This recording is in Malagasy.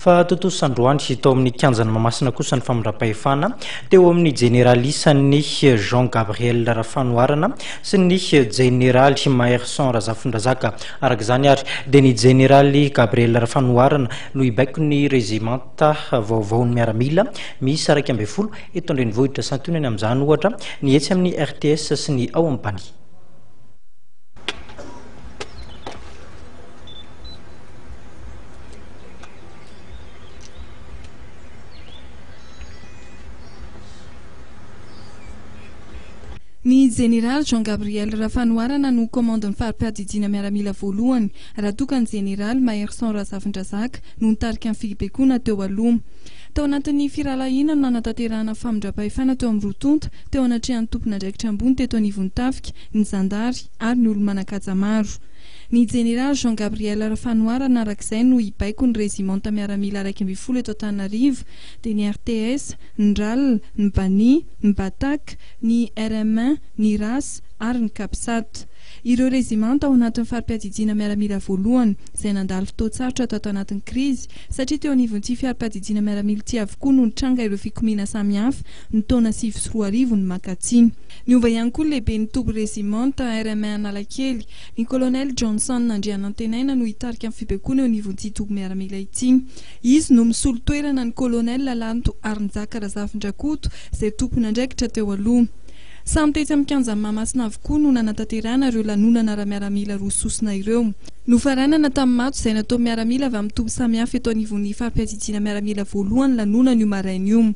Fa totoso sandroany sy tao amin'ny kianjana Mahamasina kosa ny famindram-pahefana teo amin'ny generalisan'ny Jean Gabriel Rafanoarana sy ny général Maherson Razafindrazaka. Araka izany ary dia ny général Gabriel Rafanoarana no ibaiko ny régimenta vaovaon'ny miaramila misy 12 eto an-drenivohitra Santonany amin'izany ohatra ny etsy amin'ny RTS sy ny ao am-bany. Ny général Jean Gabriel Rafanoarana no commandant farim-piadidiana miaramila voalohany raha tokany général Maherson Razafindrazaka no nitarika ny fibekona teo aloha. Tao anatin'ny firalahiana no nanatanterahana famindram-pahefana teo amin'ny rotonta teo anatrehan'ny tompon'andraikitra ambony teto anivon'ny tafika ny zandary ary ny olo-manan-kaja maro. Ny général Jean Gabriel Rafanoarana arak'izay no ibaiko ny régimenta miaramila 12 eto Antananarivo dia ny RTS, ny RAL, ny BANI, ny BATAC, ny RM1, ny RAS ary ny CAPSAT. Ireo régimenta ao anatin'ny farim-piadidiana miaramila voalohany izay nandalo fotoan-tsarotra tao anatin'ny krizy satria teo anivon'ity farim-piadidiana miaramila ity avokoa no nitranga ireo fikomiana samihafa ny taona 2004 ny makatsiny. Niova ihany koa lehibe ny tombo régimenta RM1 Analakely, ny colonel Johnson Nandrianantenaina no hitarika amin'ny fibekona eo anivon'ity tombo miaramila ity. Izy no misolo toerana ny colonel Lalanto Arinjaka Razafindrakoto izay tompon'andraikitra teo aloha. Samy tetsy amin'ny kianjana Mahamasina avokoa no nanatanterahana ireo lanonana ara-miaramila roa sosona ireo. Nofaranana tamin'ny mato izay natao miaramila avy amin'ny tombo samihafa eto anivon'ny farim-piadidiana miaramila voalohany lanonana io maraina io.